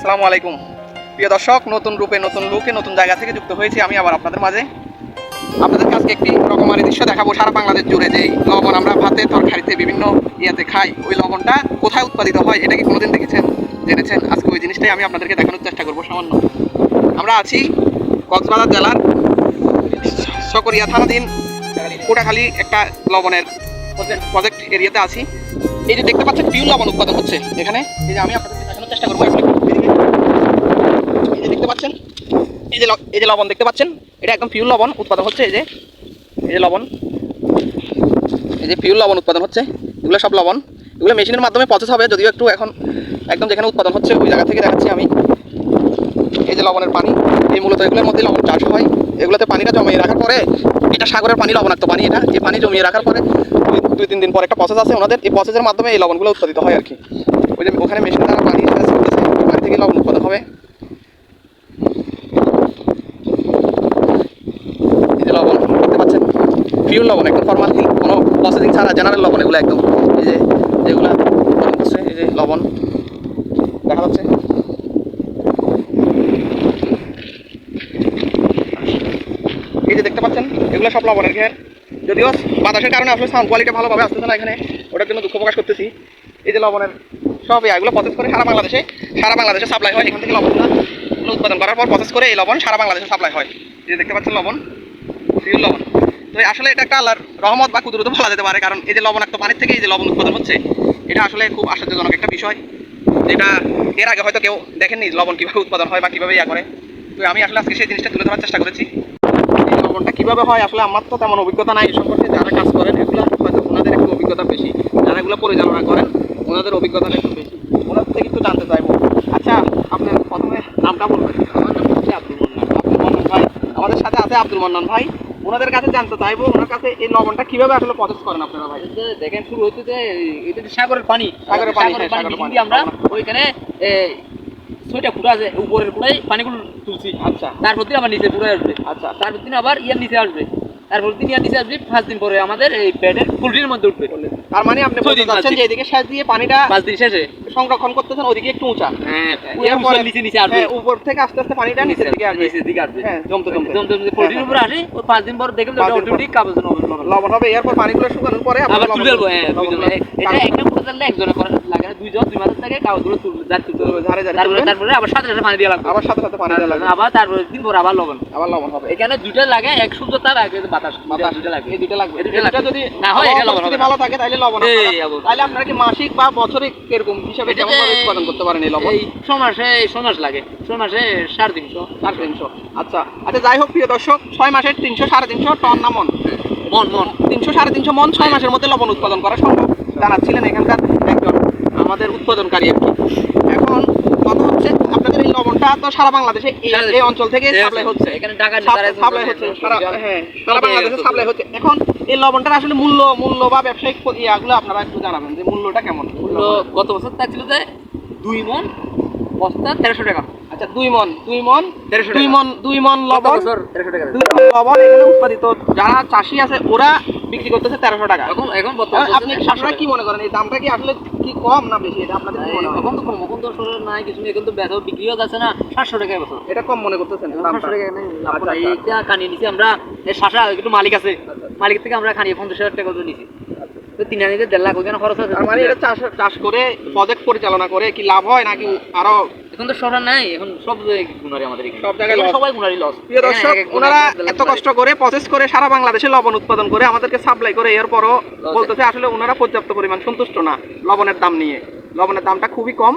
আসসালামু আলাইকুম প্রিয় দর্শক, নতুন রূপে নতুন লুকে নতুন জায়গা থেকে যুক্ত হয়েছি আমি আবার আপনাদের মাঝে। আপনাদের কাছে একটি রকমারি দৃশ্য দেখাবো। সারা বাংলাদেশ জুড়ে যেই লবণ আমরা ভাতে তরকারিতে বিভিন্ন ইয়াতে খাই, ওই লবণটা কোথায় উৎপাদিত হয় এটা কি কোনোদিন দেখেছেন, জেনেছেন? আজকে ওই জিনিসটাই আমি আপনাদেরকে দেখানোর চেষ্টা করবো। সামান্য আমরা আছি কক্সবাজার জেলার সকরিয়া থানাধীন কোটাখালী একটা লবণের প্রজেক্ট এরিয়াতে আছি। এই যে দেখতে পাচ্ছেন পিওর লবণ উৎপাদন হচ্ছে এখানে। এই যে আমি আপনাদেরকে দেখানোর চেষ্টা করবো। এই যে দেখতে পাচ্ছেন, এই যে লবণ দেখতে পাচ্ছেন, এটা একদম পিওর লবণ উৎপাদন হচ্ছে। এই যে লবণ, এই যে পিওর লবণ উৎপাদন হচ্ছে। এগুলো সব লবণ, এগুলো মেশিনের মাধ্যমে প্রসেস হবে, যদিও একটু এখন একদম যেখানে উৎপাদন হচ্ছে ওই জায়গা থেকে দেখাচ্ছি আমি। এই যে লবণের পানি, এই মূলত এগুলোর মধ্যে লবণ চাষ হয়। এগুলোতে পানিটা জমিয়ে রাখার পরে, এটা সাগরের পানি, লবণাক্ত পানি, এটা এই পানি জমিয়ে রাখার পরে 2-3 দিন পর একটা প্রসেস আছে ওনাদের, এই প্রসেসের মাধ্যমে এই লবণগুলো উৎপাদিত হয় আর কি। ওই যে ওখানে মেশিন দ্বারা পানি চলতেছে, পানি থেকে লবণ উৎপাদন হবে। এই যে লবণ দেখতে পাচ্ছেন, পিওর লবণ, একদম ফরমালিন, কোনো প্রসেসিং ছাড়া জেনারেল লবণ এগুলো একদম। এই যে যেগুলো হচ্ছে, এই যে লবণ দেখা যাচ্ছে। এই যে দেখতে পাচ্ছেন, এগুলো সব লবণের ঘের। যদিও বাতাসের কারণে আসলে সাউন্ড কোয়ালিটি ভালোভাবে আসতেছে না এখানে, ওটার জন্য দুঃখ প্রকাশ করতেছি। এই যে লবণের সব এগুলো প্রসেস করে সারা বাংলাদেশে সাপ্লাই হয়। এখান থেকে লবণটা উৎপাদন করার পর প্রসেস করে এই লবণ সারা বাংলাদেশে সাপ্লাই হয়। এই যে দেখতে পাচ্ছেন লবণ, পিওর লবণ। তো আসলে এটা একটা আল্লাহর রহমত বা কুদরত বলা যেতে পারে, কারণ এই যে লবণাক্ত পানির থেকে এই যে লবণ উৎপাদন হচ্ছে, এটা আসলে খুব আশ্চর্যজনক একটা বিষয়, যেটা এর আগে হয়তো কেউ দেখেননি লবণ কীভাবে উৎপাদন হয় বা কীভাবে ইয়া করে। তো আমি আসলে আজকে সেই জিনিসটা তুলে ধরার চেষ্টা করেছি। এই লবণটা কীভাবে হয় আসলে আমার তো তেমন অভিজ্ঞতা নাই এই সম্পর্কে। যারা কাজ করেন এগুলো হয়তো ওনাদের একটু অভিজ্ঞতা বেশি, যারা এগুলো পরিচালনা করেন ওনাদের অভিজ্ঞতাটা একটু বেশি, ওনার থেকে একটু জানতে চাইবো। আচ্ছা, আপনার প্রথমে নামটা বলবেন? আমার নাম হচ্ছে আব্দুল মান্নান। আব্দুল মান্নান ভাই আমাদের সাথে আছে। আব্দুল মান্নান ভাই, ওনাদের কাছে জানতে চাইবো ওনার কাছে এই লবণটা কিভাবে আসলে প্রসেস করেন আপনারা ভাই? দেখেন, শুরু হচ্ছে যে এটা সাগরের পানি, সাগরের পানি আমরা ওইখানে 6টা ফুটা আছে, উপরের ফুটাই পানিগুলো তুলছি। আচ্ছা, তারপর দিন আবার নিচে ফুটা আসবে। আচ্ছা, তারপর দিন আবার ইয়ার নিচে আসবে, তারপর দিন ইয়ার নিচে আসবে। 5 দিন পরে আমাদের এই প্যাডের ফুলটির মধ্যে উঠবে। তার মানে আপনি বলতে চাচ্ছেন যে এদিকে সেচ দিয়ে পানিটা 5 দিন শেষে সংরক্ষণ করতেছেন, ওদিকে একটু উঁচা। হ্যাঁ, এরপরে নিচে আসবে, উপর থেকে আস্তে আস্তে পানিটা নিচের দিকে আসবে। হ্যাঁ, জমতে ফুলটির উপরে আসে। ওই 5 দিন পর দেখবেন ওটা অটোমেটিক কাগজ লবণ হবে। এরপর পানিগুলো শুকানোর পরে আবার তুলে দেবো। হ্যাঁ, এটা একটা ফুটা দিলে একজনে করে লাগে না, 2 মাসের থেকে কাগজগুলো তুলবে, তারপরে আবার সাথে সাথে পানি দিয়ে লাগবে, আবার সাথে সাথে পানি দিয়ে লাগবে, আবার তারপরে দিন পর আবার লবণ হবে। এখানে দুইটা লাগে, এক সূর্য তার আগে বাতাস দুইটা লাগে। এই দুইটা লাগবে। এটা যদি না হয় এটা লবণ হবে, ভালো থাকে তাহলে লবণ হবে। তাহলে আপনারা কি মাসিক বা বছরে এরকম হিসাবে কেমন ভাবে উৎপাদন করতে পারেন এই লবণ? এই 6 মাস লাগে, 6 মাসে 350। আচ্ছা, যাই হোক প্রিয় দর্শক, 6 মাসের 300-350 টন না মন? মন 300-350 মন 6 মাসের মধ্যে লবণ উৎপাদন করা সম্ভব, জানাচ্ছিলেন এখানকার একজন আমাদের উৎপাদনকারী আর কি। এখন কথা হচ্ছে, আপনাদের এই লবণটা তো সারা বাংলাদেশে এই অঞ্চল থেকে সাপ্লাই হচ্ছে, এখানে ঢাকা সাপ্লাই হচ্ছে, সারা বাংলাদেশে সাপ্লাই হচ্ছে। এখন এই লবণটার আসলে মূল্য বা ব্যবসায়িক ইয়াগুলো আপনারা একটু জানাবেন যে মূল্যটা কেমন? মূল্য গত বছর তা ছিল যে 2 মন বস্তা 1300 টাকা। আচ্ছা, 2 মন 2 মন লবণ 1300 টাকা। 2 মন লবণ এখানে উৎপাদিত, যারা চাষি আছে ওরা বিক্রি করতেছে 1300 টাকা। এখন বর্তমানে আপনারা কি মনে করেন এই দামটা কি আসলে কি কম না বেশি? এটা আপনাদের কি মনে হয়? এখন তো কম, এখন তো সরকার নাই কিছু নেই, এখন তো বেচা বিক্রিও যাচ্ছে না। 700 টাকা বছর, এটা কম মনে করতেছেন? 700 টাকা নেই। এইটা কানিয়ে নিছি আমরা, এই শাসা একটু মালিক আছে, মালিক থেকে আমরা কানিয়ে 50,000 টাকা করে নিছি। তো 3,000 লাখ ওখানে খরচ আছে। মানে এটা চাষ করে প্রজেক্ট পরিচালনা করে কি লাভ হয় নাকি আরো? এখন তো সরকার নাই, এখন সব গুণারি আমাদের সব জায়গায় সবাই গুণারি লস। প্রিয় দর্শক, ওনারা এত কষ্ট করে প্রসেস করে সারা বাংলাদেশে লবণ উৎপাদন করে আমাদেরকে সাপ্লাই করে, এরপরও বলতেছে আসলে ওনারা পর্যাপ্ত পরিমাণ সন্তুষ্ট না লবণের দাম নিয়ে। লবণের দামটা খুবই কম।